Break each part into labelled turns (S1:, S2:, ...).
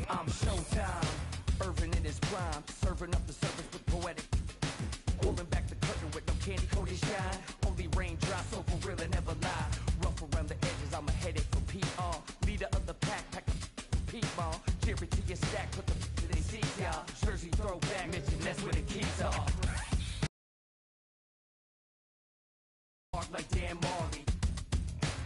S1: I'm Showtime, Irvin in his prime, serving up the service with poetic. Pulling back the curtain with no candy coated shine. Only raindrops, so for real and never lie. Rough around the edges, I'm a headache for PR. Leader of the pack, pack a P-ball. Jerry to your stack, put the to their seats, y'all. Jersey throwback, mention that's where the keys are. Like Dan Marley,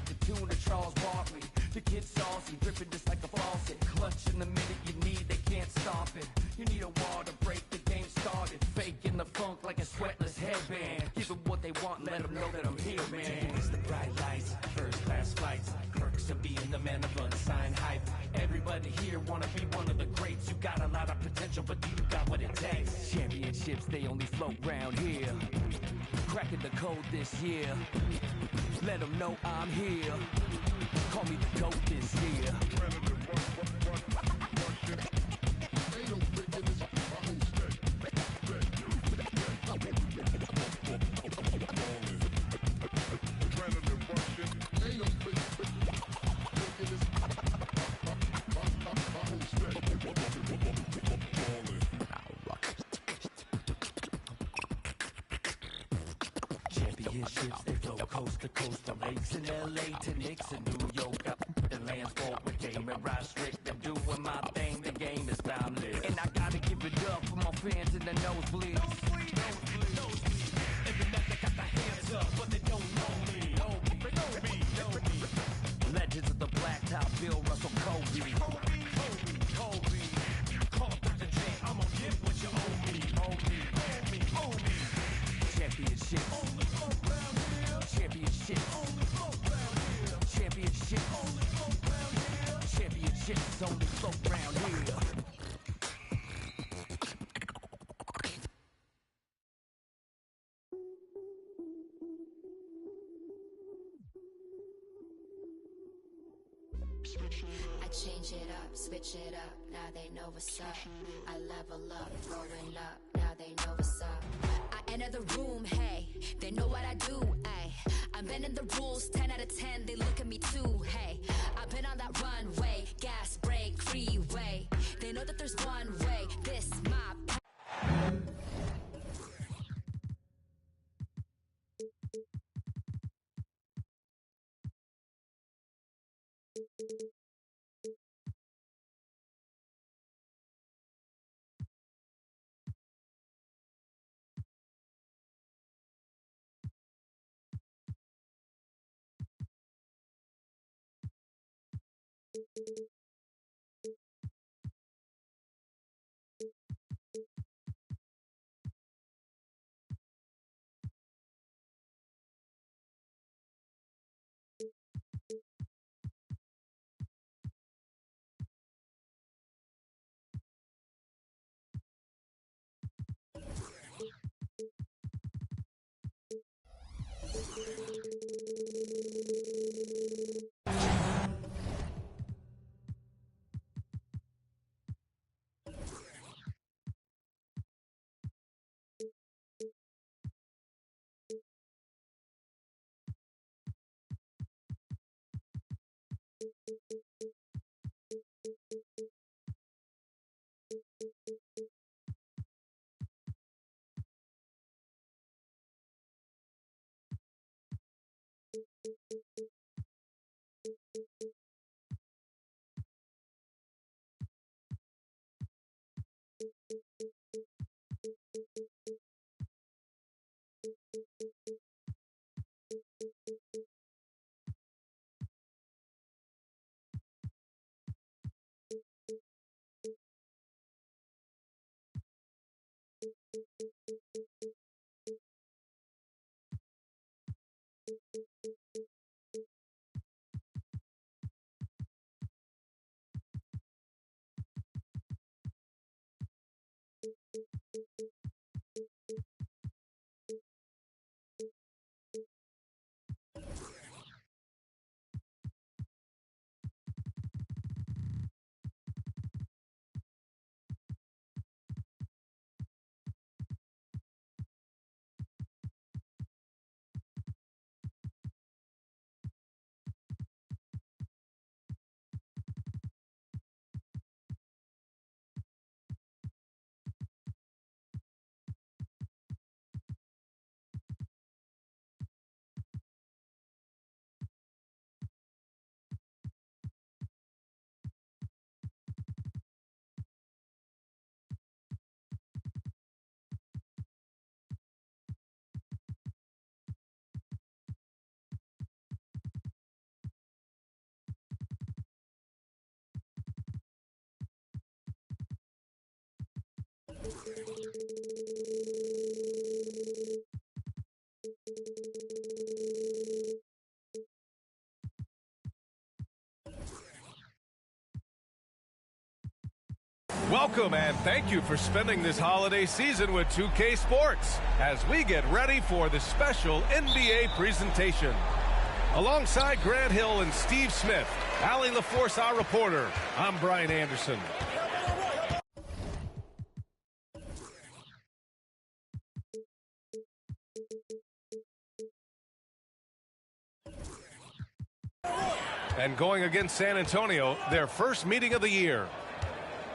S1: the tune of Charles Barkley. The kid saucy, dripping just like a faucet. Clutching the minute you need, they can't stop it. You need a wall to break the game started. Faking the funk like a sweatless headband. Give them what they want, let them know that I'm here, man. It's the bright lights, first class flights. Perks of being the man of unsigned hype. Everybody here wanna be one of the greats. You got a lot of potential, but do you got what it takes? Championships, they only float round here. Cracking the code this year. Let them know I'm here. Call me the GOAT this year. Championships, they flow coast to coast from lakes in LA to Knicks in New York. Up the lands for with game and ride strict. I'm doing my thing, the game is boundless. And I gotta give it up for my fans in the nosebleeds. Every night they got their hands up, but they don't know me. Know me. Legends of the blacktop, Bill Russell, Kobe. Kobe. Call Dr. J, I'm gonna get what you owe me. Owe me. Championships. Championships only float round here.
S2: I change it up, switch it up, now they know what's up. I level up, growing up, now they know what's up. I enter the room, hey, they know what I do, ay. I'm bending the rules, 10 out of 10, they look at me too, hey. I've been on that runway, gas, brake, freeway. They know that there's one way, this my path.
S3: Welcome and thank you for spending this holiday season with 2K Sports as we get ready for the special NBA presentation. Alongside Grant Hill and Steve Smith, Allie LaForce, our reporter, I'm Brian Anderson. And going against San Antonio, their first meeting of the year.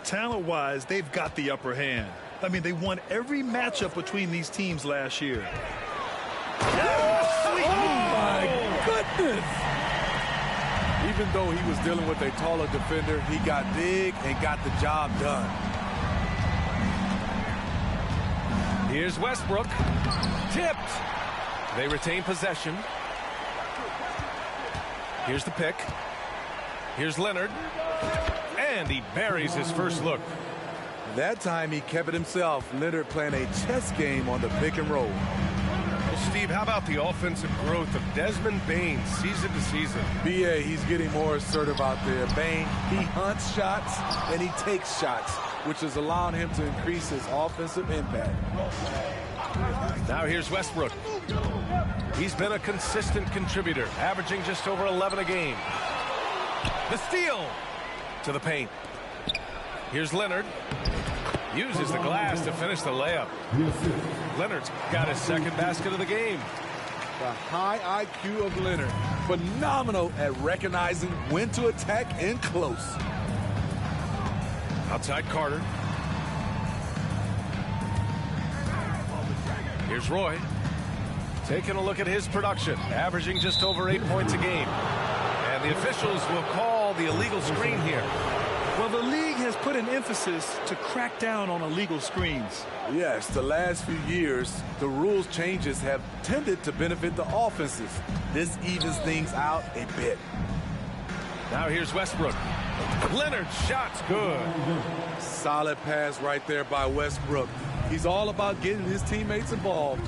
S4: Talent-wise, they've got the upper hand. I mean, they won every matchup between these teams last year.
S5: Oh, my goodness! Even though he was dealing with a taller defender, he got big and got the job done.
S3: Here's Westbrook. Tipped. They retain possession. Here's the pick. Here's Leonard. And he buries his first look.
S5: That time he kept it himself. Leonard playing a chess game on the pick and roll.
S3: Well, Steve, how about the offensive growth of Desmond Bane season to season?
S5: BA, he's getting more assertive out there. Bane, he hunts shots and he takes shots, which is allowing him to increase his offensive impact.
S3: Now here's Westbrook. He's been a consistent contributor, averaging just over 11 a game. The steal to the paint. Here's Leonard. Uses the glass to finish the layup. Leonard's got his second basket of the game.
S5: The high IQ of Leonard. Phenomenal at recognizing when to attack in close.
S3: Outside Carter. Here's Roy. Taking a look at his production, averaging just over 8 points a game. And the officials will call the illegal screen here.
S4: Well, the league has put an emphasis to crack down on illegal screens.
S5: Yes, the last few years, the rules changes have tended to benefit the offenses. This evens things out a bit.
S3: Now here's Westbrook. Leonard's shot's good.
S5: Solid pass right there by Westbrook. He's all about getting his teammates involved.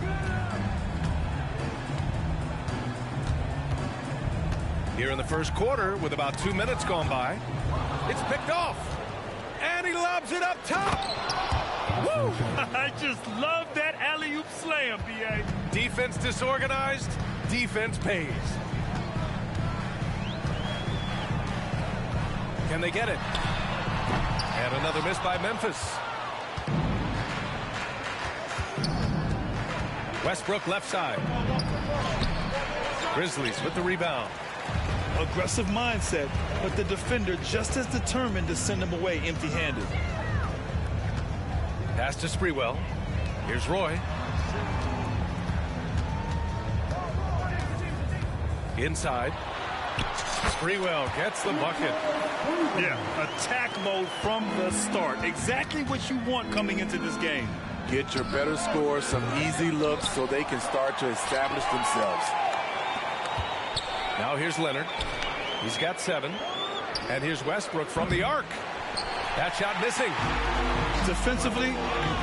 S3: Here in the first quarter, with about 2 minutes gone by, it's picked off. And he lobs it up top.
S4: Woo! I just love that alley-oop slam, B.A.
S3: Defense disorganized, defense pays. Can they get it? And another miss by Memphis. Westbrook left side. Grizzlies with the rebound.
S4: Aggressive mindset, but the defender just as determined to send him away empty-handed.
S3: Pass to Sprewell. Here's Roy. Inside. Sprewell gets the bucket.
S4: Yeah, attack mode from the start. Exactly what you want coming into this game.
S5: Get your better scores some easy looks so they can start to establish themselves.
S3: Now here's Leonard. He's got 7. And here's Westbrook from the arc. That shot missing.
S4: Defensively,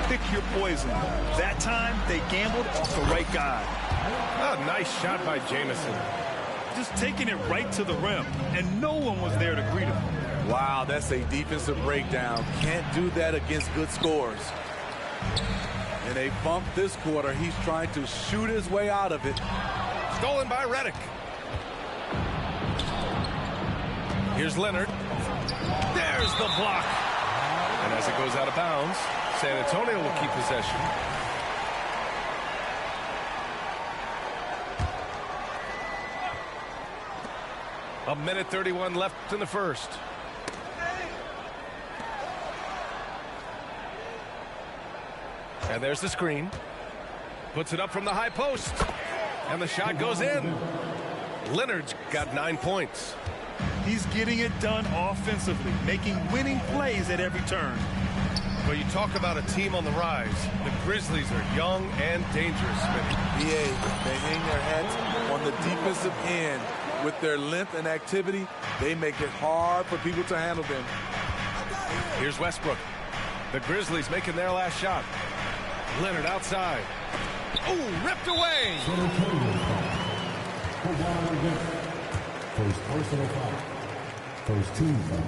S4: pick your poison. That time, they gambled off the right guy.
S3: A nice shot by Jamison.
S4: Just taking it right to the rim, and no one was there to greet him.
S5: Wow, that's a defensive breakdown. Can't do that against good scores. And they bump this quarter. He's trying to shoot his way out of it.
S3: Stolen by Redick. Here's Leonard. There's the block. And as it goes out of bounds, San Antonio will keep possession. A minute 31 left in the first. And there's the screen. Puts it up from the high post. And the shot goes in. Leonard's got 9 points.
S4: He's getting it done offensively, making winning plays at every turn.
S3: Well, you talk about a team on the rise. The Grizzlies are young and dangerous.
S5: BA, they hang their hats on the defensive end. With their length and activity, they make it hard for people to handle them.
S3: Here's Westbrook. The Grizzlies making their last shot. Leonard outside. Oh, ripped away.
S6: First personal foul. First team foul.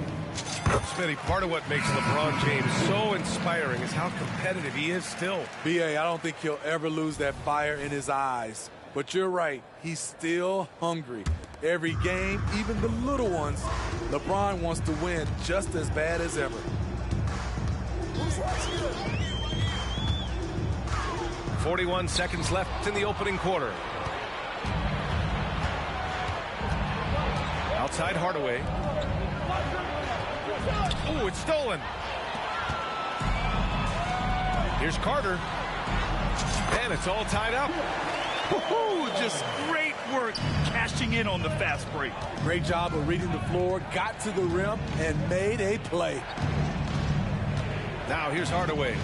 S3: Smitty, part of what makes LeBron James so inspiring is how competitive he is still.
S5: B.A., I don't think he'll ever lose that fire in his eyes. But you're right, he's still hungry. Every game, even the little ones, LeBron wants to win just as bad as ever.
S3: 41 seconds left in the opening quarter. Outside Hardaway. Oh, it's stolen. Here's Carter. And it's all tied up.
S4: Just great work cashing in on the fast break.
S5: Great job of reading the floor, got to the rim, and made a play.
S3: Now here's Hardaway.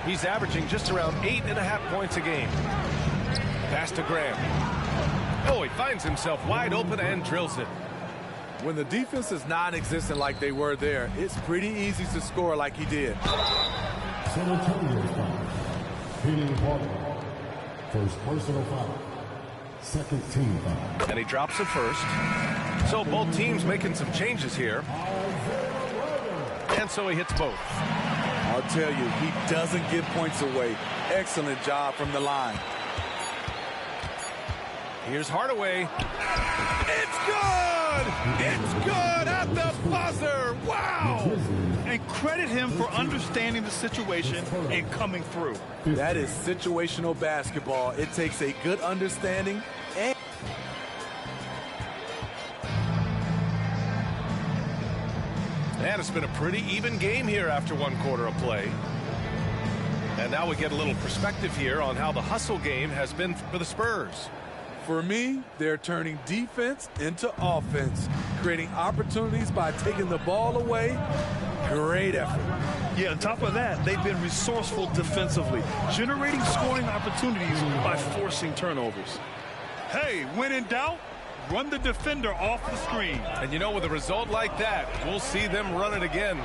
S3: He's averaging just around 8.5 points a game. Pass to Graham. Oh, he finds himself wide open and drills it.
S5: When the defense is non-existent like they were there, it's pretty easy to score like he did.
S6: San Antonio's foul. Penny Hardaway. First personal foul. Second team foul.
S3: And he drops it first. So both teams making some changes here. And so he hits both.
S5: I'll tell you, he doesn't give points away. Excellent job from the line.
S3: Here's Hardaway. It's good! It's good at the buzzer! Wow!
S4: And credit him for understanding the situation and coming through.
S5: That is situational basketball. It takes a good understanding and
S3: it's been a pretty even game here after one quarter of play. And now we get a little perspective here on how the hustle game has been for the Spurs.
S5: For me, they're turning defense into offense, creating opportunities by taking the ball away. Great effort.
S4: Yeah, on top of that, they've been resourceful defensively, generating scoring opportunities by forcing turnovers. Hey, when in doubt, run the defender off the screen.
S3: And you know, with a result like that, we'll see them run it again.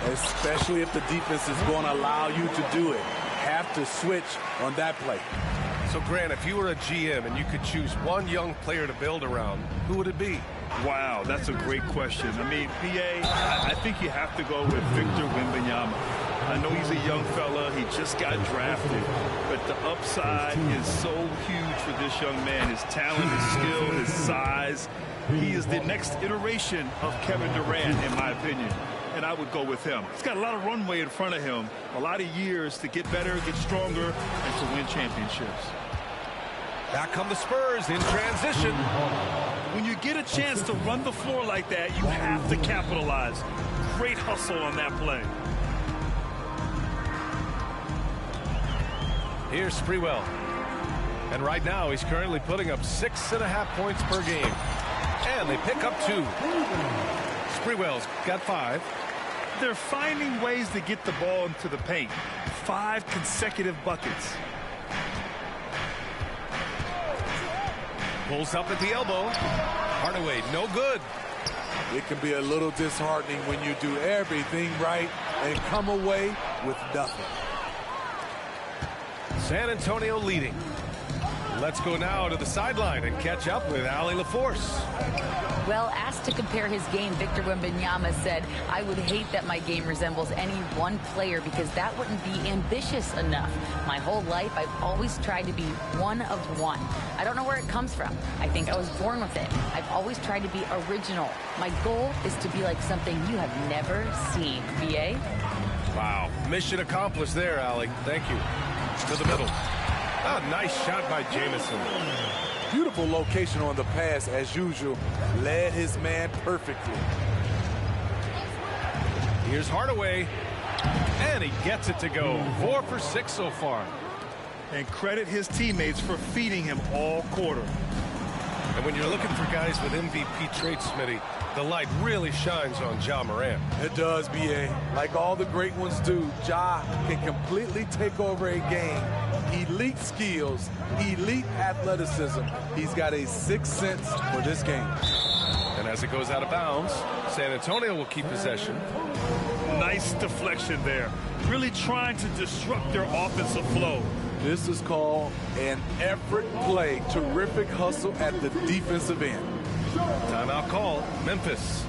S5: Especially if the defense is going to allow you to do it. Have to switch on that play.
S3: So, Grant, if you were a GM and you could choose one young player to build around, who would it be?
S4: Wow, that's a great question. I mean, B.A., I think you have to go with Victor Wembanyama. I know he's a young fella. He just got drafted. But the upside is so huge for this young man. His talent, his skill, his size. He is the next iteration of Kevin Durant, in my opinion. And I would go with him. He's got a lot of runway in front of him, a lot of years to get better, get stronger, and to win championships.
S3: Back come the Spurs in transition.
S4: When you get a chance to run the floor like that, you have to capitalize. Great hustle on that play.
S3: Here's Sprewell. And right now, he's currently putting up 6.5 points per game. And they pick up 2. Sprewell's got 5.
S4: They're finding ways to get the ball into the paint. 5 consecutive buckets.
S3: Pulls up at the elbow. Hardaway, no good.
S5: It can be a little disheartening when you do everything right and come away with nothing.
S3: San Antonio leading. Let's go now to the sideline and catch up with Allie LaForce.
S7: Well, asked to compare his game, Victor Wembanyama said, "I would hate that my game resembles any one player because that wouldn't be ambitious enough. My whole life, I've always tried to be one of one. I don't know where it comes from. I think I was born with it. I've always tried to be original. My goal is to be like something you have never seen." B.A.?
S3: Wow. Mission accomplished there, Allie. Thank you. To the middle. Oh, nice shot by Jamison.
S5: Beautiful location on the pass, as usual. Led his man perfectly.
S3: Here's Hardaway. And he gets it to go. 4 for 6 so far.
S4: And credit his teammates for feeding him all quarter.
S3: And when you're looking for guys with MVP traits, Smitty, the light really shines on Ja Morant.
S5: It does, B.A. Like all the great ones do, Ja can completely take over a game. Elite skills, elite athleticism. He's got a sixth sense for this game.
S3: And as it goes out of bounds, San Antonio will keep possession.
S4: Nice deflection there. Really trying to disrupt their offensive flow.
S5: This is called an effort play. Terrific hustle at the defensive end.
S3: Timeout call, Memphis.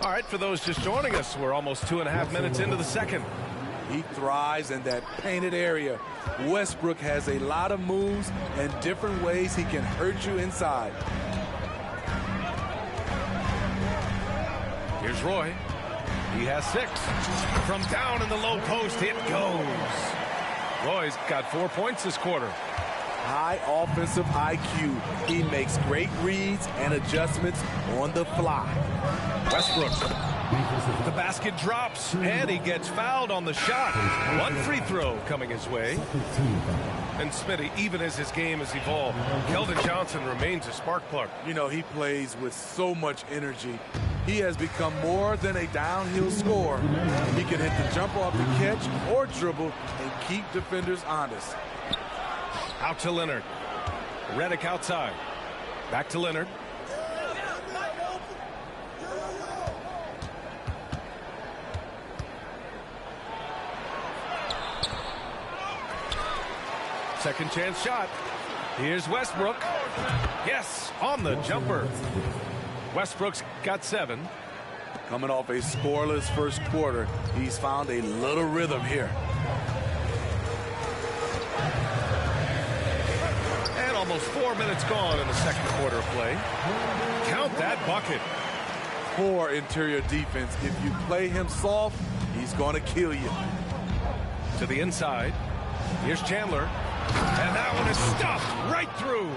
S3: All right, for those just joining us, we're almost 2.5 minutes into the second.
S5: He thrives in that painted area. Westbrook has a lot of moves and different ways he can hurt you inside.
S3: Here's Roy. He has 6. From down in the low post, it goes. Roy's got 4 points this quarter.
S5: High offensive IQ. He makes great reads and adjustments on the fly.
S3: Westbrook. The basket drops, and he gets fouled on the shot. 1 free throw coming his way. And Smitty, even as his game has evolved, Keldon Johnson remains a spark plug.
S5: You know, he plays with so much energy. He has become more than a downhill scorer. He can hit the jumper off the catch or dribble and keep defenders honest.
S3: Out to Leonard. Redick outside. Back to Leonard. Second chance shot. Here's Westbrook. Yes, on the jumper. Westbrook's got 7.
S5: Coming off a scoreless first quarter, he's found a little rhythm here.
S3: And almost 4 minutes gone in the second quarter of play. Count that bucket.
S5: Poor interior defense. If you play him soft, he's going to kill you.
S3: To the inside. Here's Chandler. And that one is stuffed right through.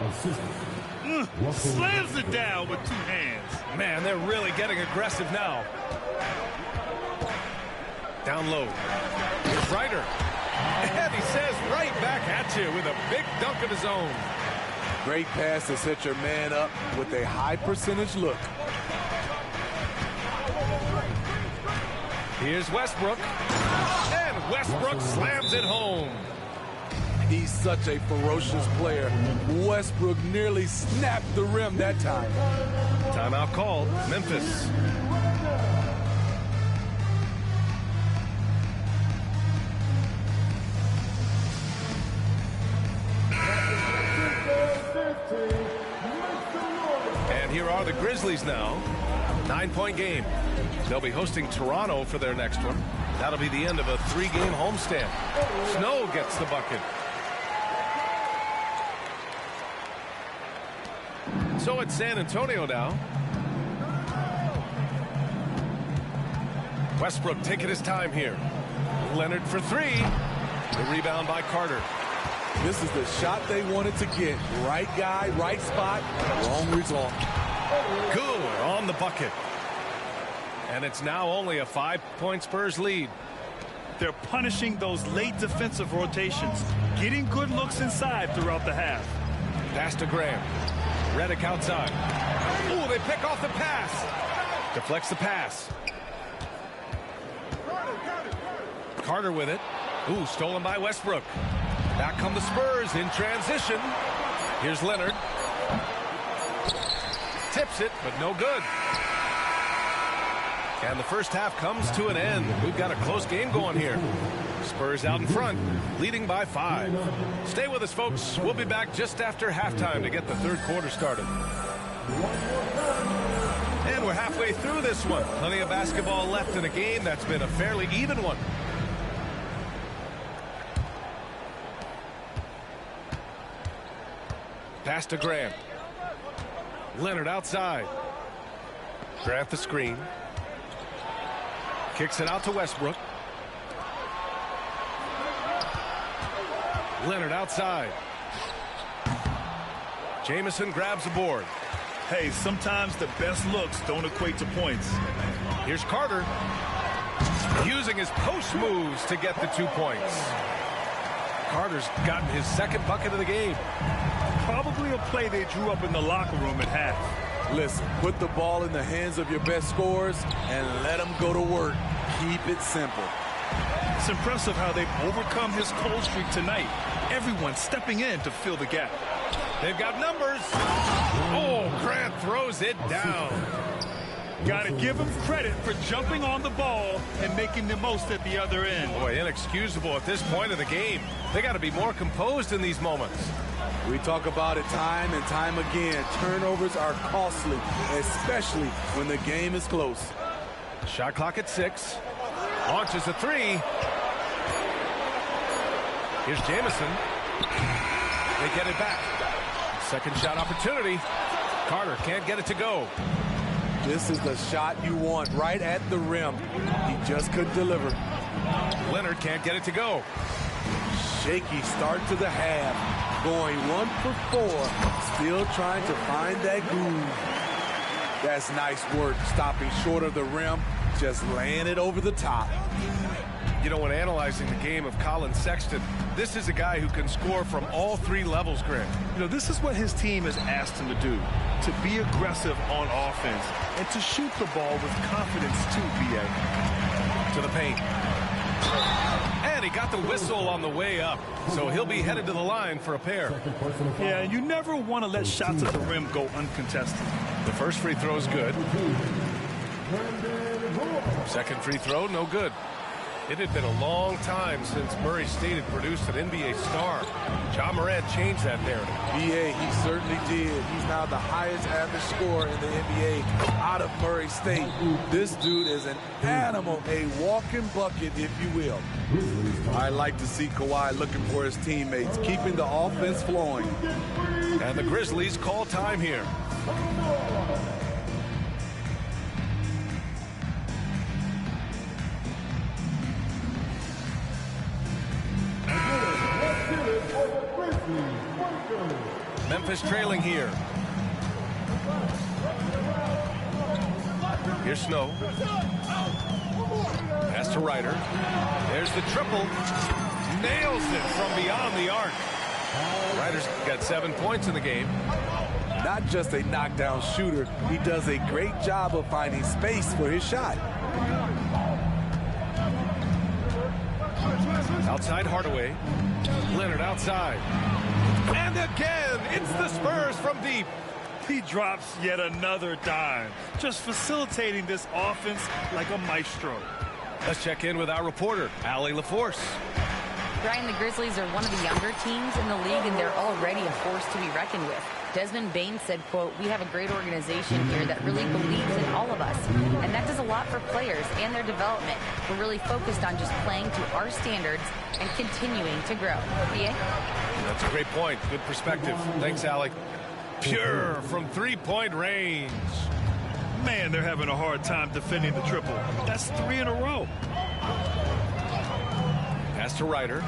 S4: Slams it down with 2 hands.
S3: Man, they're really getting aggressive now. Down low. Here's Ryder. And he says right back at you with a big dunk of his own.
S5: Great pass to set your man up with a high percentage look.
S3: Here's Westbrook. And Westbrook slams it home.
S5: He's such a ferocious player. Westbrook nearly snapped the rim that time.
S3: Timeout called. Memphis. And here are the Grizzlies now. 9-point game. They'll be hosting Toronto for their next one. That'll be the end of a 3-game homestand. Snow gets the bucket. So it's San Antonio now. Westbrook taking his time here. Leonard for 3. The rebound by Carter.
S5: This is the shot they wanted to get. Right guy, right spot, wrong result.
S3: Good on the bucket. And it's now only a 5-point Spurs lead.
S4: They're punishing those late defensive rotations, getting good looks inside throughout the half.
S3: Pass to Graham. Redick outside. Ooh, they pick off the pass. Deflects the pass. Carter with it. Ooh, stolen by Westbrook. Back come the Spurs in transition. Here's Leonard. Tips it, but no good. And the first half comes to an end. We've got a close game going here. Spurs out in front, leading by 5. Stay with us, folks. We'll be back just after halftime to get the third quarter started. And we're halfway through this one. Plenty of basketball left in a game that's been a fairly even one. Pass to Grant. Leonard outside. Grant the screen. Kicks it out to Westbrook. Leonard outside. Jamison grabs the board.
S4: Hey, sometimes the best looks don't equate to points.
S3: Here's Carter. Using his post moves to get the 2 points. Carter's gotten his second bucket of the game.
S4: Probably a play they drew up in the locker room at half.
S5: Listen, put the ball in the hands of your best scorers and let them go to work. Keep it simple.
S4: It's impressive how they've overcome his cold streak tonight. Everyone stepping in to fill the gap.
S3: They've got numbers. Oh, Grant throws it down.
S4: Got to give him credit for jumping on the ball and making the most at the other end.
S3: Boy, inexcusable at this point of the game. They got to be more composed in these moments.
S5: We talk about it time and time again. Turnovers are costly, especially when the game is close.
S3: Shot clock at 6. Launches a 3. Here's Jamison. They get it back. Second shot opportunity. Carter can't get it to go.
S5: This is the shot you want, right at the rim. He just couldn't deliver.
S3: Leonard can't get it to go.
S5: Shaky start to the half. Going 1 for 4. Still trying to find that groove. That's nice work, stopping short of the rim, just laying it over the top.
S3: You know, when analyzing the game of Colin Sexton, this is a guy who can score from all 3 levels, Grant.
S4: You know, this is what his team has asked him to do, to be aggressive on offense and to shoot the ball with confidence too, B.A.
S3: To the paint. And he got the whistle on the way up, so he'll be headed to the line for a pair.
S4: Yeah, you never want to let shots at the rim go uncontested.
S3: The first free throw is good. Second free throw, no good. It had been a long time since Murray State had produced an NBA star. Ja Morant changed that narrative.
S5: B.A., he certainly did. He's now the highest average scorer in the NBA out of Murray State. This dude is an animal, a walking bucket, if you will. I like to see Kawhi looking for his teammates, keeping the offense flowing.
S3: And the Grizzlies call time here. Memphis trailing here. Here's Snow. Pass to Ryder. There's the triple. Nails it from beyond the arc. Ryder's got 7 points in the game.
S5: Not just a knockdown shooter, he does a great job of finding space for his shot.
S3: Outside Hardaway. Leonard outside. And again, it's the Spurs from deep.
S4: He drops yet another dime, just facilitating this offense like a maestro.
S3: Let's check in with our reporter, Allie LaForce.
S7: Brian, the Grizzlies are one of the younger teams in the league, and they're already a force to be reckoned with. Desmond Bain said, quote, "We have a great organization here that really believes in all of us." And that does a lot for players and their development. We're really focused on just playing to our standards and continuing to grow. BA?
S3: That's a great point. Good perspective. Thanks, Alec. Pure from three-point range.
S4: Man, they're having a hard time defending the triple. That's 3 in a row.
S3: Pass to Ryder.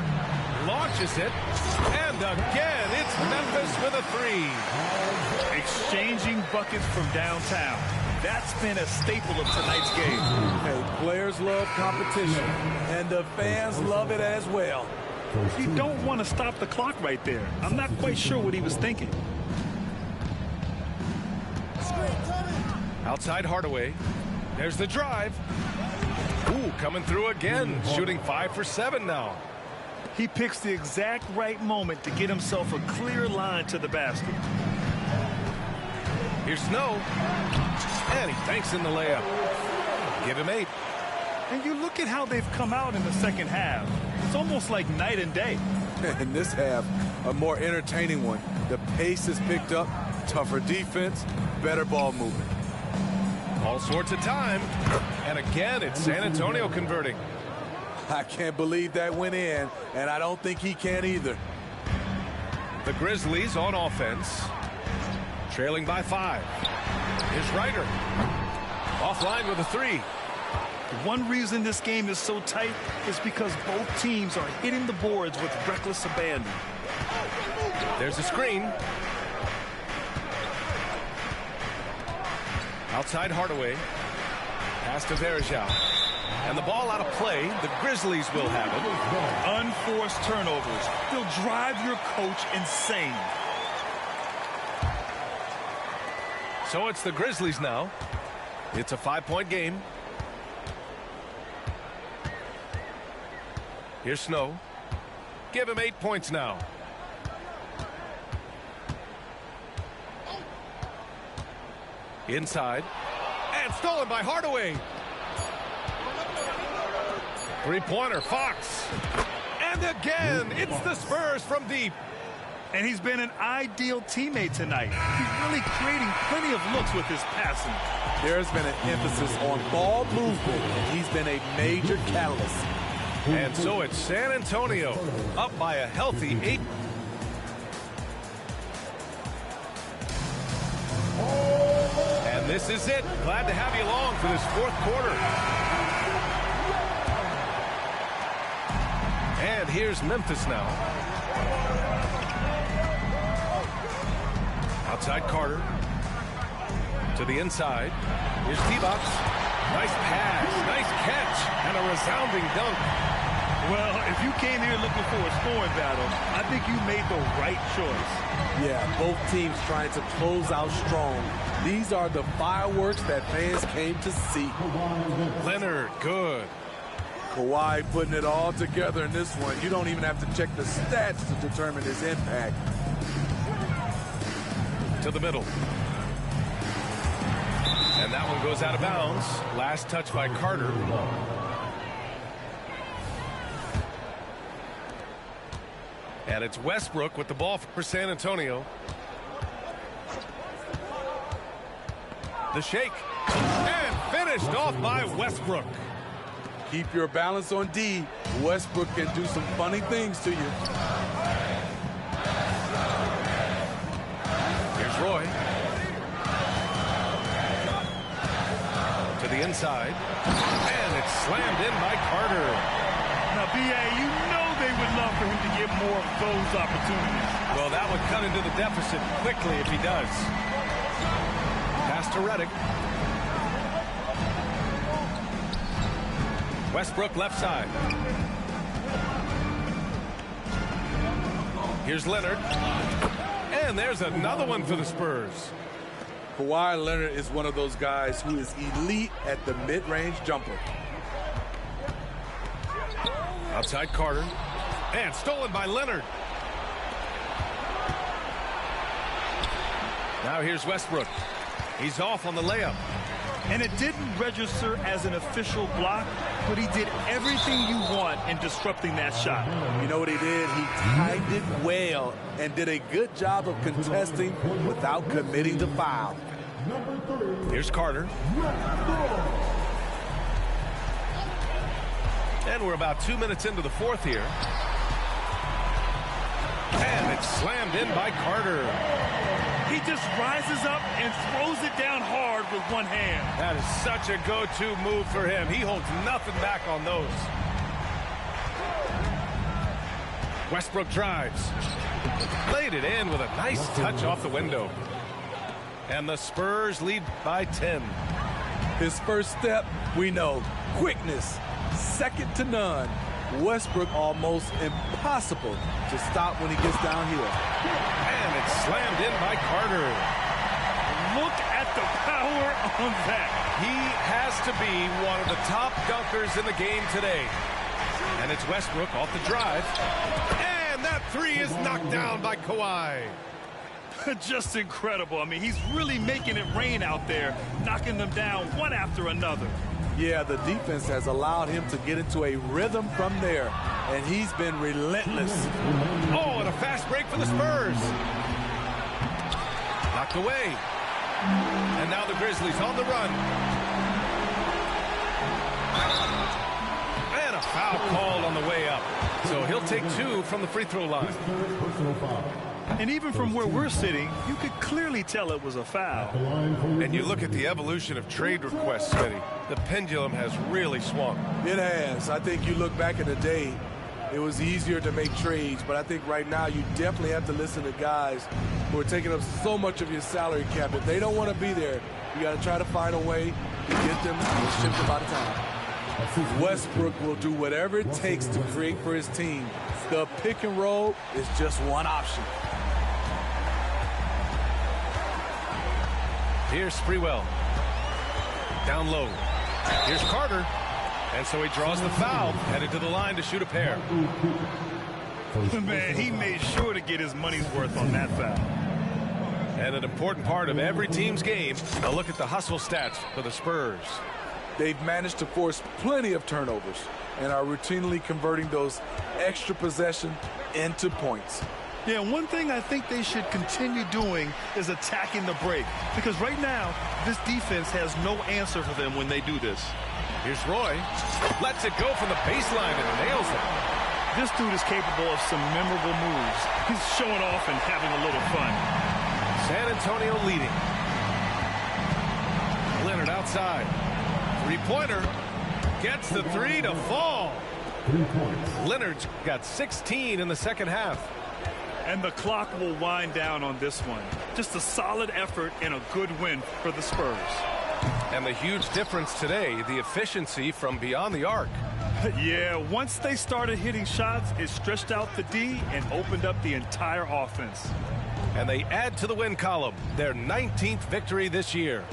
S3: Launches it. And again, it's Memphis with a 3.
S4: Exchanging buckets from downtown. That's been a staple of tonight's game.
S5: Hey, players love competition, and the fans love it as well.
S4: You don't want to stop the clock right there. I'm not quite sure what he was thinking.
S3: Outside Hardaway. There's the drive. Ooh, coming through again. Shooting 5 for 7 now.
S4: He picks the exact right moment to get himself a clear line to the basket.
S3: Here's Snow. And he banks in the layup. Give him 8.
S4: And you look at how they've come out in the second half. It's almost like night and day.
S5: In this half, a more entertaining one. The pace is picked up, tougher defense, better ball movement.
S3: All sorts of time. And again, it's San Antonio converting.
S5: I can't believe that went in, and I don't think he can either.
S3: The Grizzlies on offense. Trailing by 5. Here's Ryder. Offline with a 3.
S4: One reason this game is so tight is because both teams are hitting the boards with reckless abandon.
S3: There's a screen. Outside Hardaway. Pass to Varejao. And the ball out of play. The Grizzlies will have it.
S4: Unforced turnovers. They'll drive your coach insane.
S3: So it's the Grizzlies now. It's a 5-point game. Here's Snow. Give him 8 points now. Inside. And stolen by Hardaway. Three-pointer, Fox. And again, it's the Spurs from deep.
S4: And he's been an ideal teammate tonight. He's really creating plenty of looks with his passing.
S5: There's been an emphasis on ball movement, and he's been a major catalyst.
S3: And so it's San Antonio up by a healthy 8. And this is it. Glad to have you along for this fourth quarter. And here's Memphis now. Outside Carter. To the inside. Here's T-Box. Nice pass. Nice catch. And a resounding dunk.
S4: Well, if you came here looking for a scoring battle, I think you made the right choice.
S5: Yeah, both teams trying to close out strong. These are the fireworks that fans came to see.
S3: Leonard, good.
S5: Kawhi putting it all together in this one. You don't even have to check the stats to determine his impact.
S3: To the middle. And that one goes out of bounds. Last touch by Carter. And it's Westbrook with the ball for San Antonio. The shake. And finished off by Westbrook.
S5: Keep your balance on D. Westbrook can do some funny things to you.
S3: Here's Roy. To the inside. And it's slammed in by Carter.
S4: Now, B.A., you know they would love for him to get more of those opportunities.
S3: Well, that would cut into the deficit quickly if he does. Pass to Redick. Westbrook left side. Here's Leonard. And there's another one for the Spurs.
S5: Kawhi Leonard is one of those guys who is elite at the mid-range jumper.
S3: Outside Carter. And stolen by Leonard. Now here's Westbrook. He's off on the layup.
S4: And it didn't register as an official block, but he did everything you want in disrupting that shot.
S5: You know what he did? He timed it well and did a good job of contesting without committing to foul.
S3: Here's Carter. And we're about 2 minutes into the fourth here. And it's slammed in by Carter.
S4: He just rises up and throws it down hard with one hand.
S3: That is such a go-to move for him. He holds nothing back on those. Westbrook drives. Laid it in with a nice touch off the window. And the Spurs lead by 10.
S5: His first step, we know, quickness, second to none. Westbrook almost impossible to stop when he gets downhill.
S3: And it's slammed in by Carter.
S4: Look at the power on that.
S3: He has to be one of the top dunkers in the game today. And it's Westbrook off the drive. And that three is knocked down by Kawhi.
S4: Just incredible. I mean, he's really making it rain out there, knocking them down one after another.
S5: Yeah, the defense has allowed him to get into a rhythm from there, and he's been relentless.
S3: Oh, and a fast break for the Spurs. Knocked away. And now the Grizzlies on the run. And a foul called on the way up. So he'll take 2 from the free throw line.
S4: And even from where we're sitting, you could clearly tell it was a foul.
S3: And you look at the evolution of trade requests, Smitty. The pendulum has really swung.
S5: It has. I think you look back in the day, it was easier to make trades, but I think right now you definitely have to listen to guys who are taking up so much of your salary cap. If they don't want to be there, you got to try to find a way to get them and ship them out of town. Westbrook will do whatever it takes to create for his team. The pick and roll is just one option.
S3: Here's Sprewell. Down low. Here's Carter. And so he draws the foul, headed to the line to shoot a pair.
S4: Man, he made sure to get his money's worth on that foul.
S3: And an important part of every team's game, a look at the hustle stats for the Spurs.
S5: They've managed to force plenty of turnovers and are routinely converting those extra possession into points.
S4: Yeah, one thing I think they should continue doing is attacking the break. Because right now, this defense has no answer for them when they do this.
S3: Here's Roy. Lets it go from the baseline and nails it.
S4: This dude is capable of some memorable moves. He's showing off and having a little fun.
S3: San Antonio leading. Leonard outside. Three-pointer. Gets the three to fall.
S6: 3 points.
S3: Leonard's got 16 in the second half.
S4: And the clock will wind down on this one. Just a solid effort and a good win for the Spurs.
S3: And the huge difference today, the efficiency from beyond the arc.
S4: Yeah, once they started hitting shots, it stretched out the D and opened up the entire offense.
S3: And they add to the win column, their 19th victory this year.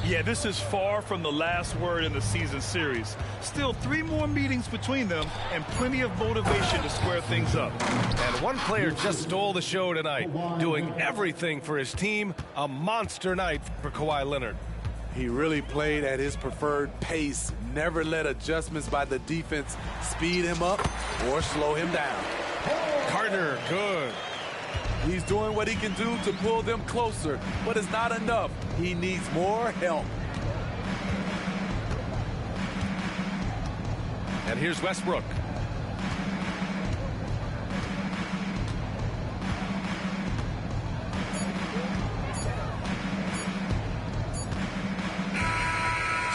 S4: Yeah, this is far from the last word in the season series. Still 3 more meetings between them and plenty of motivation to square things up.
S3: And one player just stole the show tonight, doing everything for his team. A monster night for Kawhi Leonard.
S5: He really played at his preferred pace, never let adjustments by the defense speed him up or slow him down.
S3: Carter, good.
S5: He's doing what he can do to pull them closer, but it's not enough. He needs more help.
S3: And here's Westbrook.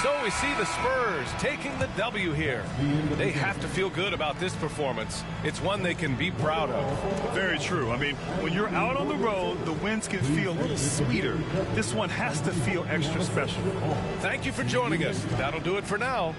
S3: So we see the Spurs taking the W here. They have to feel good about this performance. It's one they can be proud of.
S4: Very true. I mean, when you're out on the road, the wins can feel a little sweeter. This one has to feel extra special.
S3: Thank you for joining us. That'll do it for now.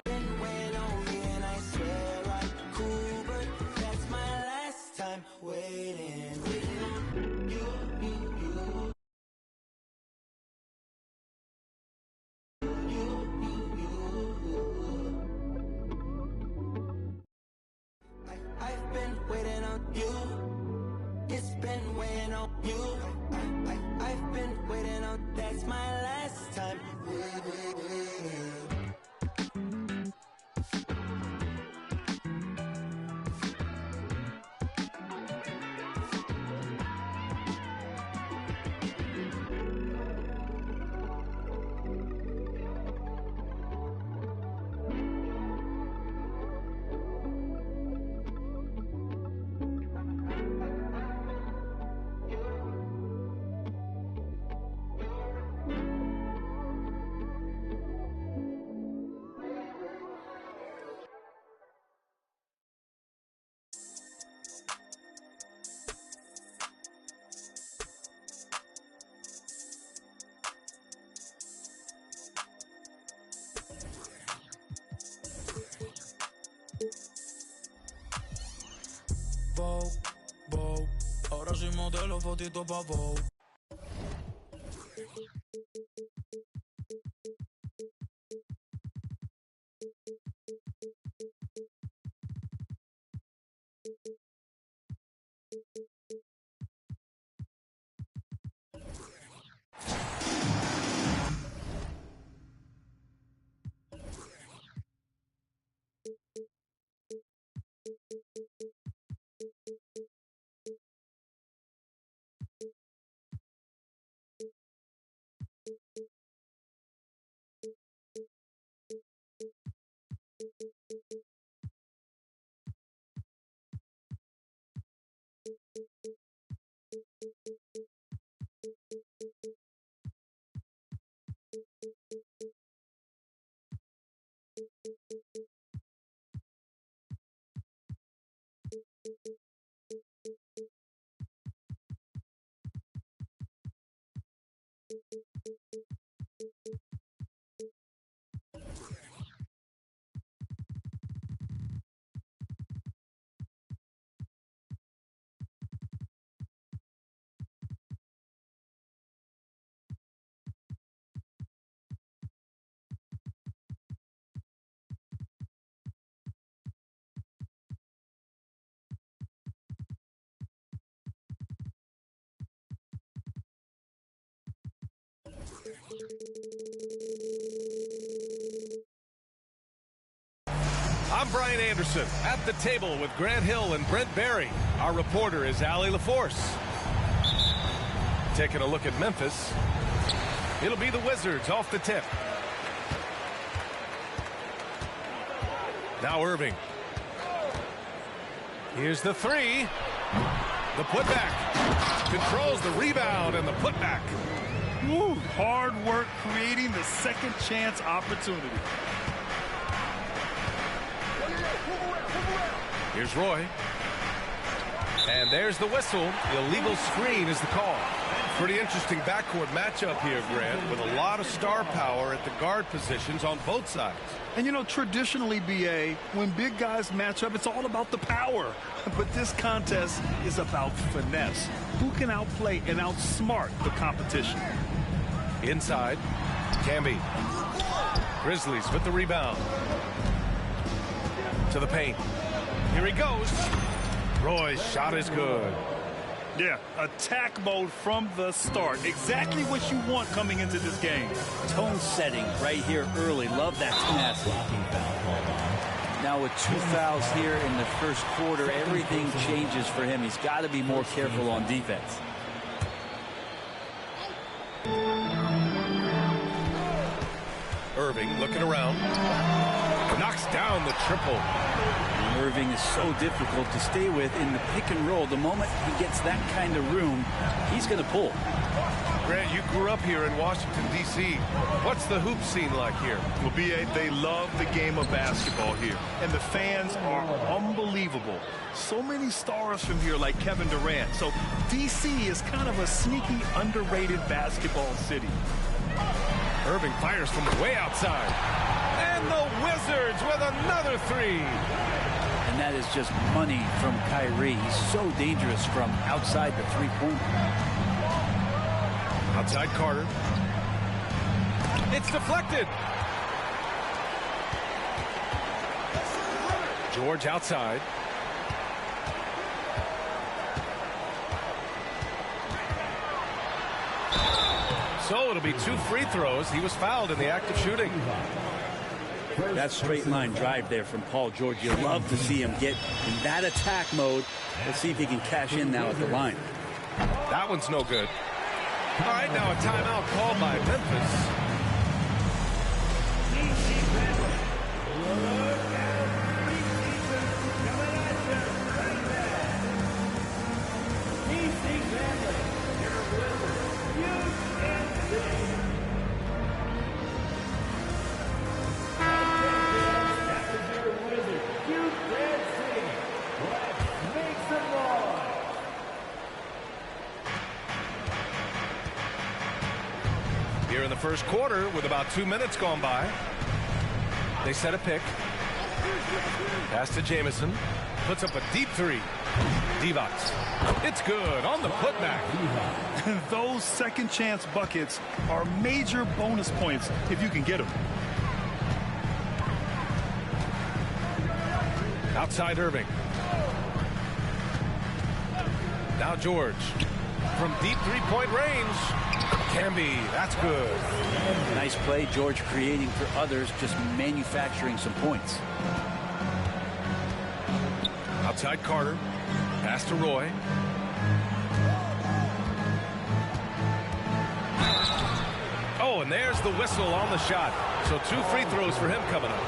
S8: Wait on me and I swear I'm cool, but that's my last time waiting. Waiting on you. I've been waiting on you. It's been waiting on you. I've been waiting on. That's my last time waiting.
S9: Vogue, ahora soy modelo, fotito pa' Vogue.
S3: I'm Brian Anderson at the table with Grant Hill and Brent Barry. Our reporter is Allie LaForce. Taking a look at Memphis. It'll be the Wizards off the tip. Now Irving. Here's the three. The putback. Controls the rebound and the putback.
S4: Woo, hard work creating the second chance opportunity.
S3: Here's Roy. And there's the whistle. Illegal screen is the call. Pretty interesting backcourt matchup here, Grant, with a lot of star power at the guard positions on both sides.
S4: And, you know, traditionally, B.A., when big guys match up, it's all about the power. But this contest is about finesse. Who can outplay and outsmart the competition?
S3: Inside, Camby. Grizzlies with the rebound. To the paint. Here he goes. Roy's shot is good.
S4: Yeah, attack mode from the start. Exactly what you want coming into this game.
S10: Tone setting right here early. Love that tenacity. Now with 2 fouls here in the first quarter, everything changes for him. He's got to be more careful on defense.
S3: Irving looking around. Knocks down the triple.
S10: Irving is so difficult to stay with in the pick and roll. The moment he gets that kind of room, he's going to pull.
S3: Grant, you grew up here in Washington, D.C. What's the hoop scene like here?
S4: Well, B.A., they love the game of basketball here, and the fans are unbelievable. So many stars from here like Kevin Durant. So D.C. is kind of a sneaky, underrated basketball city.
S3: Irving fires from way outside. And the Wizards with another three.
S10: And that is just money from Kyrie. He's so dangerous from outside the three-point.
S3: Outside Carter. It's deflected. George outside. So it'll be 2 free throws. He was fouled in the act of shooting.
S10: That straight line drive there from Paul George. You love to see him get in that attack mode. Let's see if he can cash in now at the line.
S3: That one's no good. All right, now a timeout called by Memphis. Here in the first quarter, with about 2 minutes gone by, they set a pick. Pass to Jamison. Puts up a deep three. Divac. It's good on the putback.
S4: Those second chance buckets are major bonus points if you can get them.
S3: Outside Irving. Now George. From deep three-point range. Can be. That's good.
S10: Nice play. George creating for others, just manufacturing some points.
S3: Outside Carter. Pass to Roy. Oh, and there's the whistle on the shot. So 2 free throws for him coming up.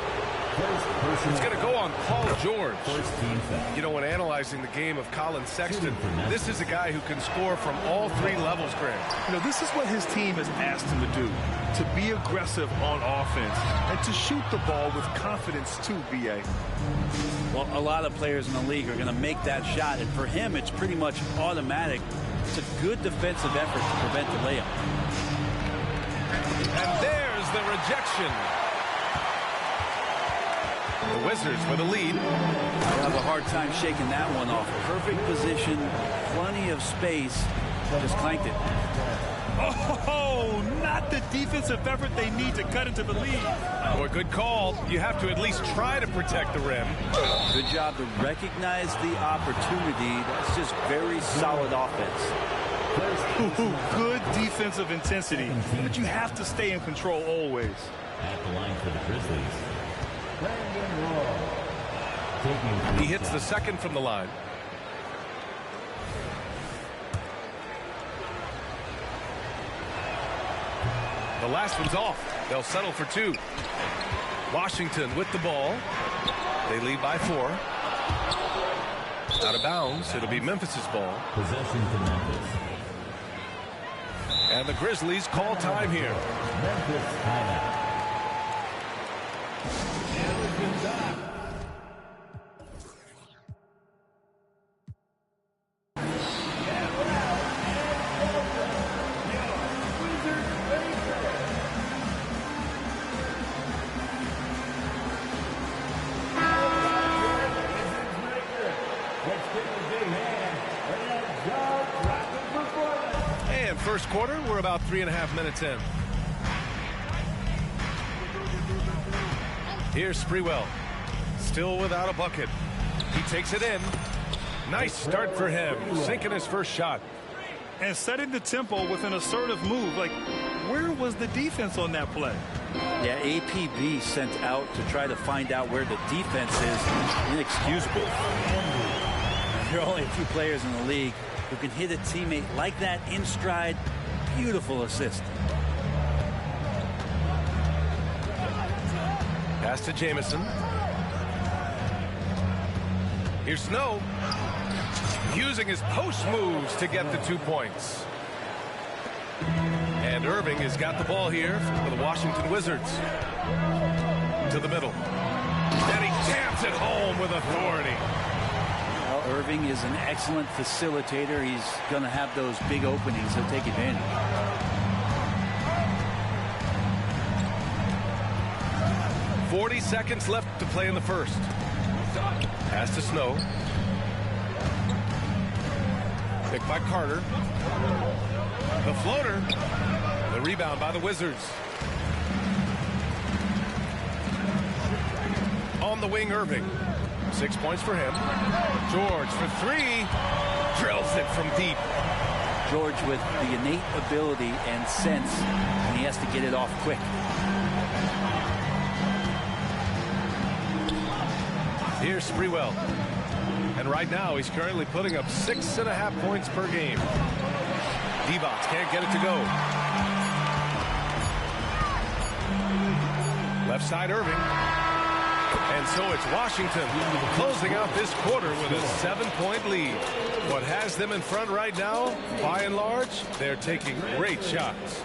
S3: It's going to go on Paul George. You know, when analyzing the game of Colin Sexton, this is a guy who can score from all 3 levels, Grant.
S4: You know, this is what his team has asked him to do, to be aggressive on offense and to shoot the ball with confidence too, B.A.
S10: Well, a lot of players in the league are going to make that shot, and for him, it's pretty much automatic. It's a good defensive effort to prevent the layup.
S3: And there's the rejection. The Wizards with a lead.
S10: They'll have a hard time shaking that one off. Perfect position, plenty of space. Just clanked it.
S4: Oh, not the defensive effort they need to cut into the lead.
S3: Boy, good call. You have to at least try to protect the rim.
S10: Good job to recognize the opportunity. That's just very solid offense.
S4: Good defensive intensity, but you have to stay in control always.
S6: At the line for the Grizzlies, Brandon Roy.
S3: He hits the second from the line. The last one's off. They'll settle for 2. Washington with the ball. They lead by 4. Out of bounds. It'll be Memphis's ball.
S6: Possession to Memphis.
S3: And the Grizzlies call time here.
S6: Memphis timeout.
S3: First quarter, we're about 3.5 minutes in. Here's Sprewell, still without a bucket. He takes it in. Nice start for him, sinking his first shot.
S4: And setting the tempo with an assertive move. Like, where was the defense on that play?
S10: Yeah, APB sent out to try to find out where the defense is. Inexcusable. There are only a few players in the league who can hit a teammate like that in stride. Beautiful assist.
S3: Pass to Jamison. Here's Snow. Using his post moves to get the 2 points. And Irving has got the ball here for the Washington Wizards. To the middle. And he jams it home with authority.
S10: Well, Irving is an excellent facilitator. He's going to have those big openings. He'll take advantage.
S3: 40 seconds left to play in the first. Pass to Snow. Picked by Carter. The floater. The rebound by the Wizards. On the wing, Irving. 6 points for him. George for three. Drills it from deep.
S10: George with the innate ability and sense, and he has to get it off quick.
S3: Here's Sprewell. And right now, he's currently putting up 6.5 points per game. Divac can't get it to go. Left side, Irving. And so it's Washington closing out this quarter with a 7-point lead. What has them in front right now, by and large, they're taking great shots.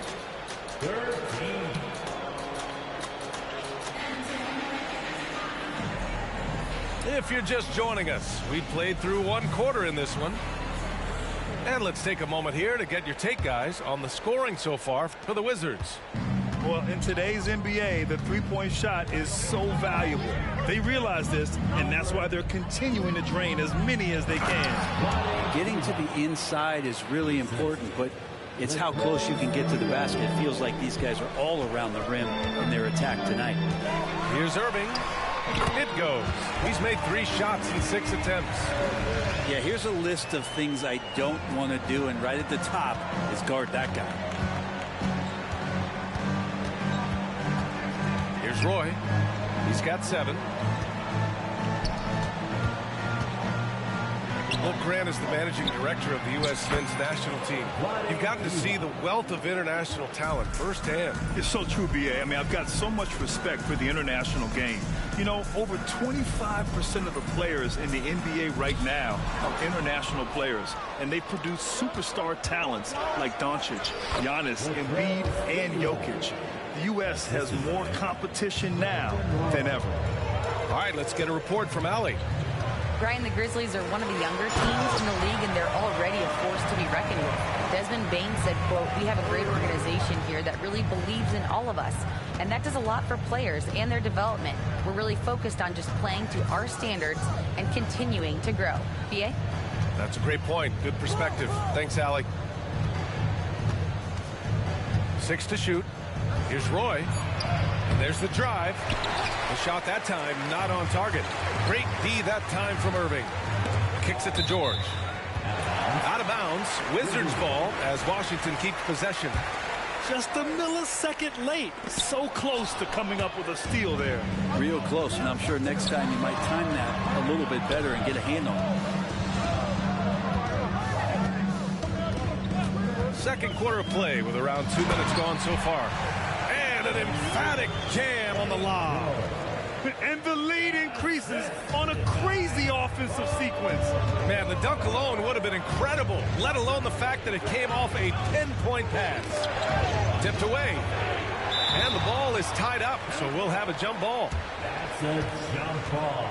S3: If you're just joining us, we played through one quarter in this one. And let's take a moment here to get your take, guys, on the scoring so far for the Wizards.
S4: Well, in today's NBA, the three-point shot is so valuable. They realize this, and that's why they're continuing to drain as many as they can.
S10: Getting to the inside is really important, but it's how close you can get to the basket. It feels like these guys are all around the rim in their attack tonight.
S3: Here's Irving. It goes. He's made 3 shots in 6 attempts.
S10: Yeah, here's a list of things I don't want to do, and right at the top is guard that guy.
S3: Here's Roy. He's got 7. Luke Grant is the managing director of the U.S. men's national team. You've gotten to see the wealth of international talent firsthand.
S4: It's so true, B.A. I mean, I've got so much respect for the international game. You know, over 25% of the players in the NBA right now are international players, and they produce superstar talents like Doncic, Giannis, Embiid, and Jokic. The U.S. has more competition now than ever.
S3: All right, let's get a report from Allie.
S7: Brian, the Grizzlies are one of the younger teams in the league, and they're already a force to be reckoned with. Desmond Bane said, quote, "We have a great organization here that really believes in all of us." And that does a lot for players and their development. We're really focused on just playing to our standards and continuing to grow. B.A.?
S3: That's a great point. Good perspective. Thanks, Allie. 6 to shoot. Here's Roy. And there's the drive. The shot that time not on target. Great D that time from Irving. Kicks it to George. Out of bounds. Wizards ball as Washington keeps possession.
S4: Just a millisecond late. So close to coming up with a steal there.
S10: Real close, and I'm sure next time you might time that a little bit better and get a hand on it.
S3: Second quarter of play with around 2 minutes gone so far. And an emphatic jam on the lob.
S4: And the lead increases on a crazy offensive sequence.
S3: Man, the dunk alone would have been incredible, let alone the fact that it came off a 10-point pass. Tipped away. And the ball is tied up, so we'll have a jump ball.
S6: That's a jump ball.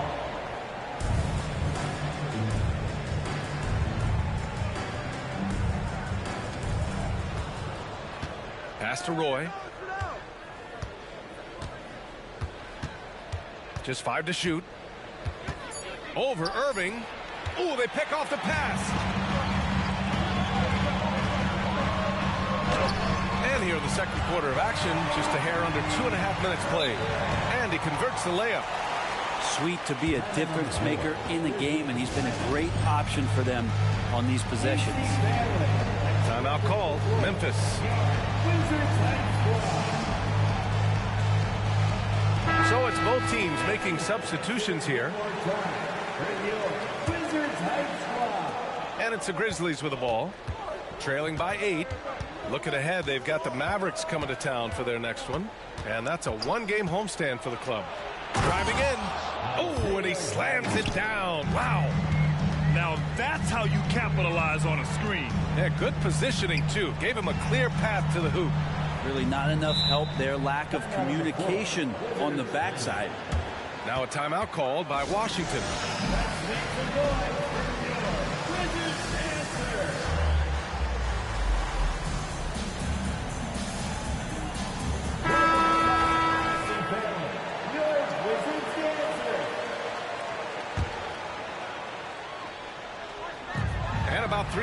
S3: Pass to Roy. Just 5 to shoot. Over Irving. Ooh, they pick off the pass. And here in the second quarter of action, just a hair under 2.5 minutes played. And he converts the layup.
S10: Sweet to be a difference maker in the game, and he's been a great option for them on these possessions.
S3: Timeout called. Memphis. So it's both teams making substitutions here. And it's the Grizzlies with the ball, trailing by 8. Looking ahead, they've got the Mavericks coming to town for their next one. And that's a 1-game homestand for the club. Driving in. Oh, and he slams it down. Wow.
S4: Now that's how you capitalize on a screen.
S3: Yeah, good positioning, too. Gave him a clear path to the hoop.
S10: Really not enough help there. Lack of communication on the backside.
S3: Now a timeout called by Washington.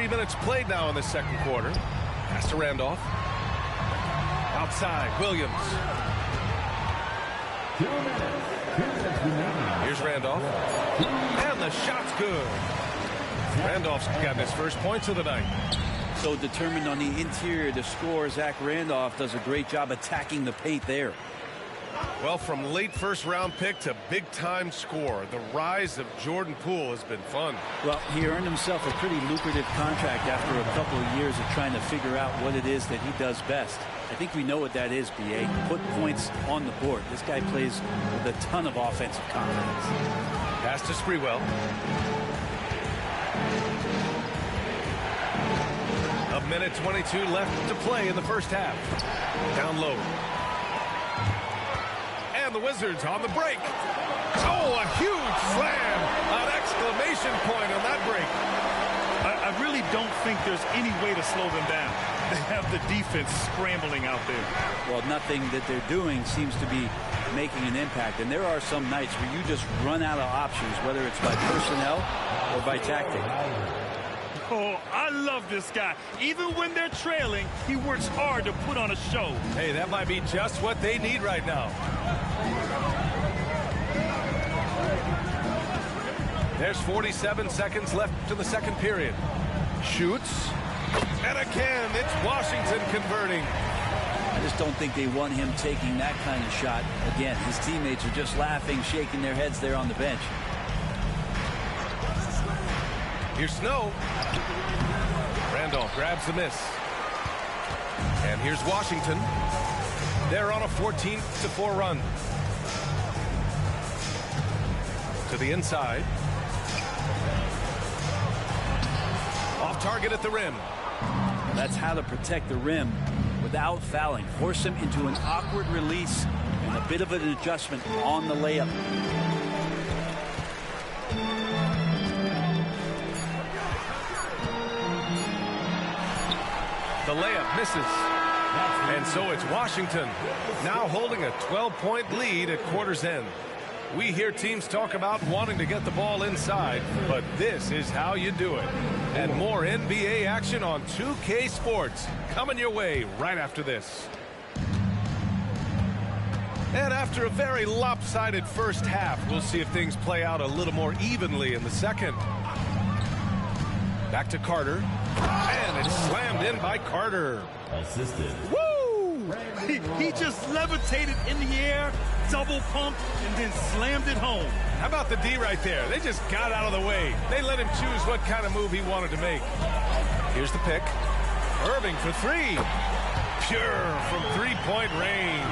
S3: 3 minutes played now in the second quarter. Pass to Randolph. Outside, Williams.
S6: 2 minutes. 2 minutes remaining.
S3: Here's Randolph. And the shot's good. Randolph's gotten his first points of the night.
S10: So determined on the interior to score. Zach Randolph does a great job attacking the paint there.
S3: Well, from late first-round pick to big-time scorer, the rise of Jordan Poole has been fun.
S10: Well, he earned himself a pretty lucrative contract after a couple of years of trying to figure out what it is that he does best. I think we know what that is, B.A. Put points on the board. This guy plays with a ton of offensive confidence.
S3: Pass to Sprewell. A minute 22 left to play in the first half. Down low. And the Wizards on the break. Oh, a huge slam. An exclamation point on that break.
S4: I really don't think there's any way to slow them down. They have the defense scrambling out there.
S10: Well, nothing that they're doing seems to be making an impact. And there are some nights where you just run out of options, whether it's by personnel or by tactic.
S4: Oh, I love this guy. Even when they're trailing, he works hard to put on a show.
S3: Hey, that might be just what they need right now. There's 47 seconds left to the second period. Shoots. And again, it's Washington converting.
S10: I just don't think they want him taking that kind of shot. Again, his teammates are just laughing, shaking their heads there on the bench.
S3: Here's Snow. Randolph grabs the miss. And here's Washington. They're on a 14-4 run. To the inside. Off target at the rim.
S10: That's how to protect the rim without fouling. Force him into an awkward release and a bit of an adjustment on the layup.
S3: The layup misses. And so it's Washington now holding a 12-point lead at quarter's end. We hear teams talk about wanting to get the ball inside, but this is how you do it. And more NBA action on 2K Sports coming your way right after this. And after a very lopsided first half, we'll see if things play out a little more evenly in the second. Back to Carter. And it's slammed in by Carter.
S6: Assisted.
S4: Woo! He just levitated in the air, double pumped, and then slammed it home.
S3: How about the D right there? They just got out of the way. They let him choose what kind of move he wanted to make. Here's the pick. Irving for three. Pure from three-point range.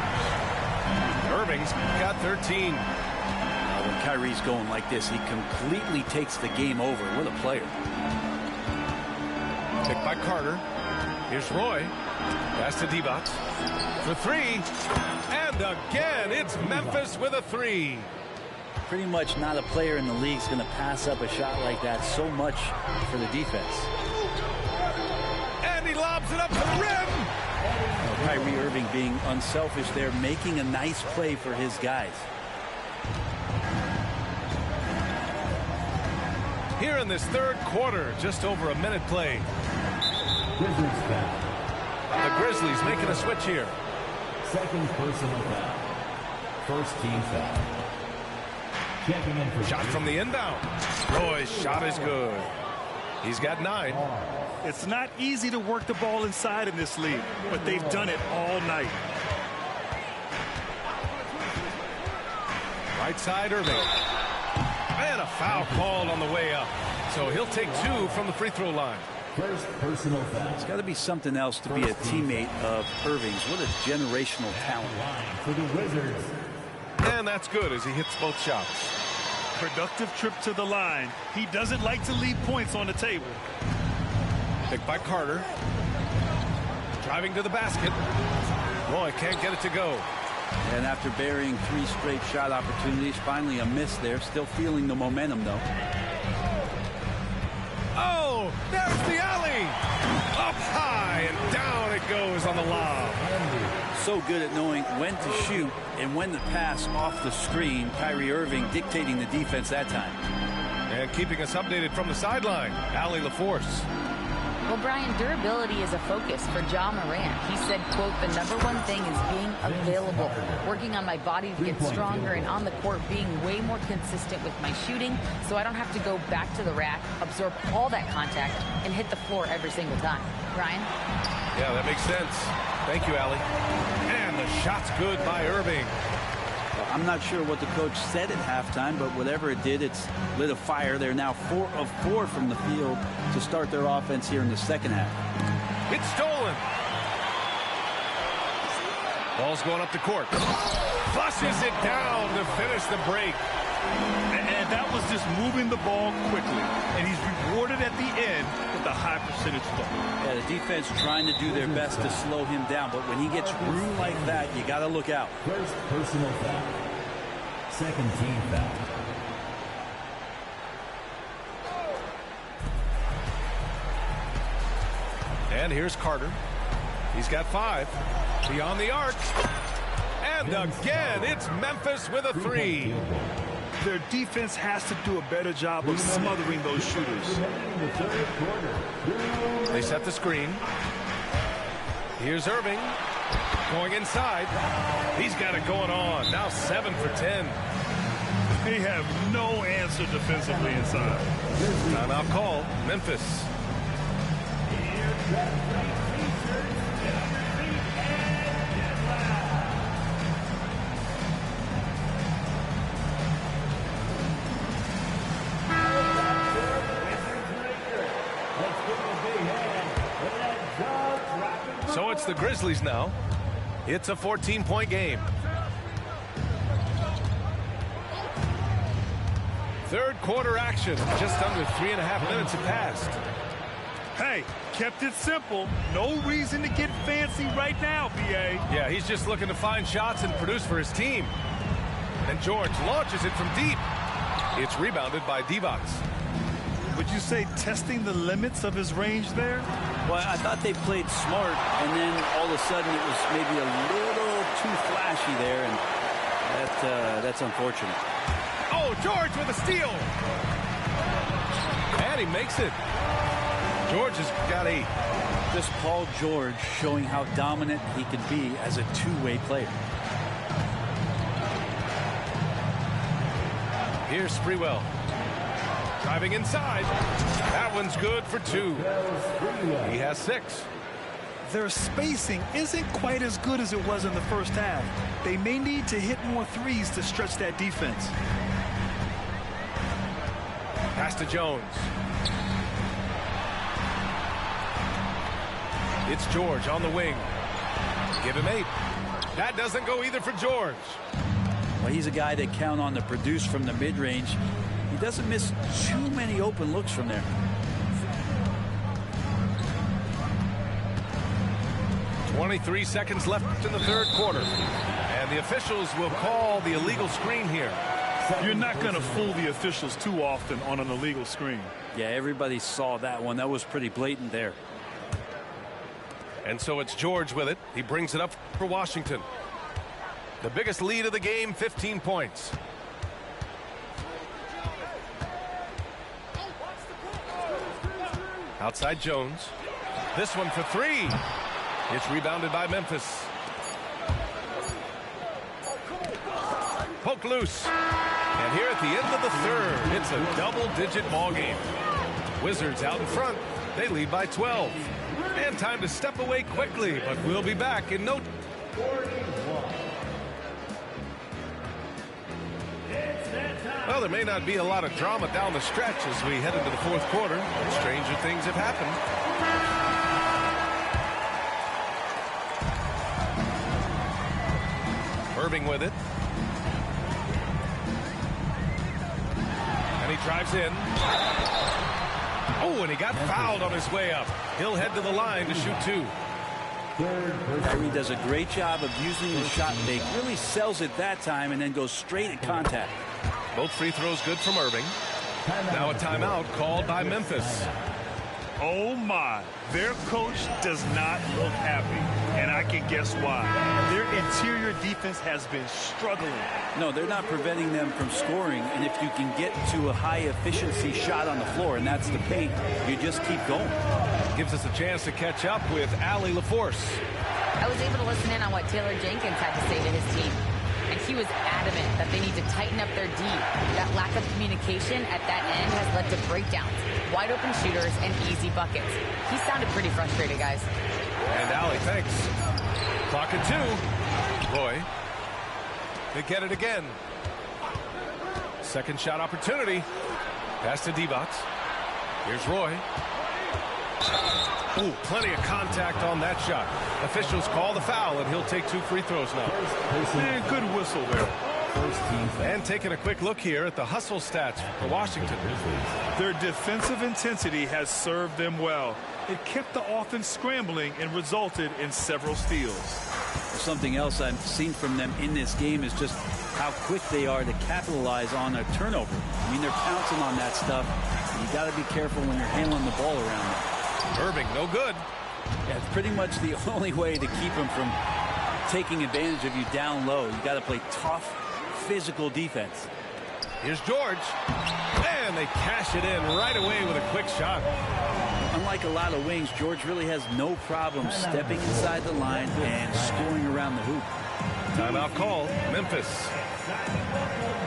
S3: Irving's got 13.
S10: When Kyrie's going like this, he completely takes the game over. What a player.
S3: Picked by Carter. Here's Roy. Pass to Divac. For three. And again, it's Memphis with a three.
S10: Pretty much not a player in the league is going to pass up a shot like that so much for the defense.
S3: And he lobs it up to the rim.
S10: Well, Kyrie Irving being unselfish there, making a nice play for his guys.
S3: Here in this third quarter, just over a minute played.
S6: Wizards foul.
S3: The Grizzlies making a switch here.
S6: Second personal foul. First team foul. Checking in for
S3: Shot from the inbound. Roy's shot is good. He's got 9.
S4: It's not easy to work the ball inside in this league, but they've done it all night.
S3: Right side, Irving. And a foul called on the way up. So he'll take 2 from the free throw line.
S6: First personal foul.
S10: It's got to be something else to be a teammate of Irving's. What a generational talent.
S6: For the Wizards.
S3: And that's good as he hits both shots.
S4: Productive trip to the line. He doesn't like to leave points on the table.
S3: Picked by Carter. Driving to the basket. Roy can't get it to go.
S10: And after burying 3 straight shot opportunities, finally a miss there. Still feeling the momentum, though.
S3: Oh, there's the alley. Up high and down it goes on the lob.
S10: So good at knowing when to shoot and when to pass off the screen. Kyrie Irving dictating the defense that time.
S3: And keeping us updated from the sideline, Allie LaForce.
S7: Well, Brian, durability is a focus for Ja Morant. He said, quote, "The #1 thing is being available, working on my body to get stronger, and on the court being way more consistent with my shooting, so I don't have to go back to the rack, absorb all that contact, and hit the floor every single time." Brian?
S3: Yeah, that makes sense. Thank you, Allie. And the shot's good by Irving.
S10: I'm not sure what the coach said at halftime, but whatever it did, it's lit a fire. They're now 4 of 4 from the field to start their offense here in the second half.
S3: It's stolen. Ball's going up the court. Flushes it down to finish the break.
S4: And that was just moving the ball quickly. And he's rewarded at the end with a high percentage ball.
S10: Yeah, the defense trying to do their best to slow him down, but when he gets room like that, you got to look out.
S6: First personal foul. Second team foul.
S3: And here's Carter. He's got 5. Beyond the arc. And again, it's Memphis with a 3.
S4: Their defense has to do a better job of smothering those shooters.
S3: They set the screen. Here's Irving. Going inside. He's got it going on. Now 7 for 10.
S4: They have no answer defensively inside.
S3: Timeout call. Memphis. So it's the Grizzlies now. It's a 14-point game. Third quarter action. Just under 3.5 minutes have passed.
S4: Hey, kept it simple. No reason to get fancy right now, B.A.
S3: Yeah, he's just looking to find shots and produce for his team. And George launches it from deep. It's rebounded by Divac.
S4: Would you say testing the limits of his range there?
S10: Well, I thought they played smart, and then all of a sudden it was maybe a little too flashy there, and that's unfortunate.
S3: Oh, George with a steal. And he makes it. George has got 8.
S10: This Paul George showing how dominant he can be as a two-way player.
S3: Here's Sprewell. Driving inside. That one's good for 2. He has 6.
S4: Their spacing isn't quite as good as it was in the first half. They may need to hit more threes to stretch that defense.
S3: Pass to Jones. It's George on the wing. Give him 8. That doesn't go either for George.
S10: Well, he's a guy that count on to produce from the mid-range. He doesn't miss too many open looks from there.
S3: 23 seconds left in the third quarter. And the officials will call the illegal screen here.
S4: You're not going to fool the officials too often on an illegal screen.
S10: Yeah, everybody saw that one. That was pretty blatant there.
S3: And so it's George with it. He brings it up for Washington. The biggest lead of the game, 15 points. Outside Jones. This one for 3. It's rebounded by Memphis. Poke loose. And here at the end of the third, it's a double-digit ball game. Wizards out in front. They lead by 12. And time to step away quickly, but we'll be back in no... Well, there may not be a lot of drama down the stretch as we head into the fourth quarter. Stranger things have happened. Irving with it. And he drives in. Oh, and he got fouled on his way up. He'll head to the line to shoot 2.
S10: Kyrie does a great job of using the shot fake. Really sells it that time and then goes straight at contact.
S3: Both free throws good from Irving. Now a timeout called by Memphis.
S4: Oh, my. Their coach does not look happy, and I can guess why. Their interior defense has been struggling.
S10: No, they're not preventing them from scoring, and if you can get to a high-efficiency shot on the floor, and that's the paint, you just keep going.
S3: Gives us a chance to catch up with Allie LaForce.
S7: I was able to listen in on what Taylor Jenkins had to say to his team. And he was adamant that they need to tighten up their D. That lack of communication at that end has led to breakdowns, wide open shooters, and easy buckets. He sounded pretty frustrated, guys.
S3: And Allie, thanks. Clock at 2. Roy. They get it again. Second shot opportunity. Pass to Divac. Here's Roy. Ooh, plenty of contact on that shot. Officials call the foul, and he'll take 2 free throws now.
S4: Man, good whistle there.
S3: And taking a quick look here at the hustle stats for Washington.
S4: Their defensive intensity has served them well. It kept the offense scrambling and resulted in several steals.
S10: Something else I've seen from them in this game is just how quick they are to capitalize on a turnover. I mean, they're pouncing on that stuff. You got to be careful when you're handling the ball around them.
S3: Irving, no good.
S10: Yeah, it's pretty much the only way to keep them from taking advantage of you down low. You got to play tough, physical defense.
S3: Here's George. And they cash it in right away with a quick shot.
S10: Unlike a lot of wings, George really has no problem stepping inside the line and scoring around the hoop.
S3: Timeout call, Memphis.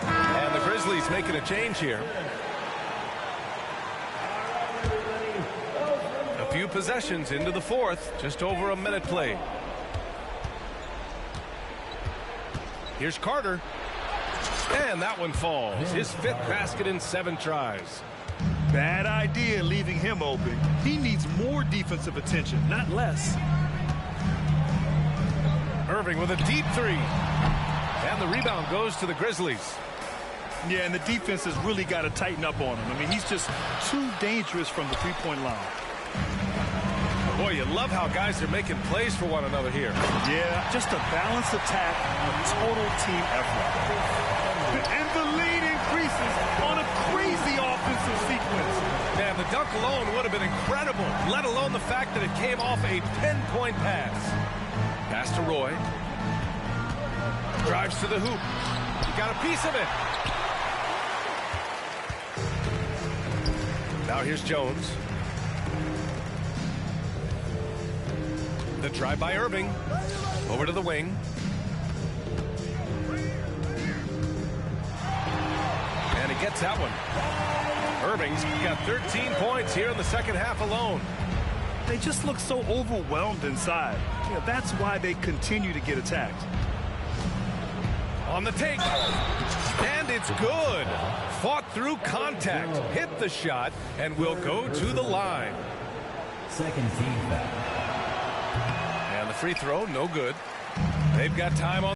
S3: And the Grizzlies making a change here. A few possessions into the fourth, just over a minute played. Here's Carter. And that one falls. His 5th basket in 7 tries.
S4: Bad idea leaving him open. He needs more defensive attention, not less.
S3: Irving with a deep 3. And the rebound goes to the Grizzlies.
S4: Yeah, and the defense has really got to tighten up on him. I mean, he's just too dangerous from the three-point line.
S3: Boy, you love how guys are making plays for one another here.
S4: Yeah, just a balanced attack, a total team effort. And the lead increases on a crazy offensive sequence.
S3: Man, the dunk alone would have been incredible, let alone the fact that it came off a pinpoint pass. Pass to Roy. Drives to the hoop. He got a piece of it. Now here's Jones. The drive by Irving. Over to the wing. And he gets that one. Irving's got 13 points here in the second half alone.
S4: They just look so overwhelmed inside. Yeah, that's why they continue to get attacked.
S3: On the take. And it's good. Fought through contact. Hit the shot and will go to the line.
S6: Second team foul.
S3: And the free throw, no good. They've got time on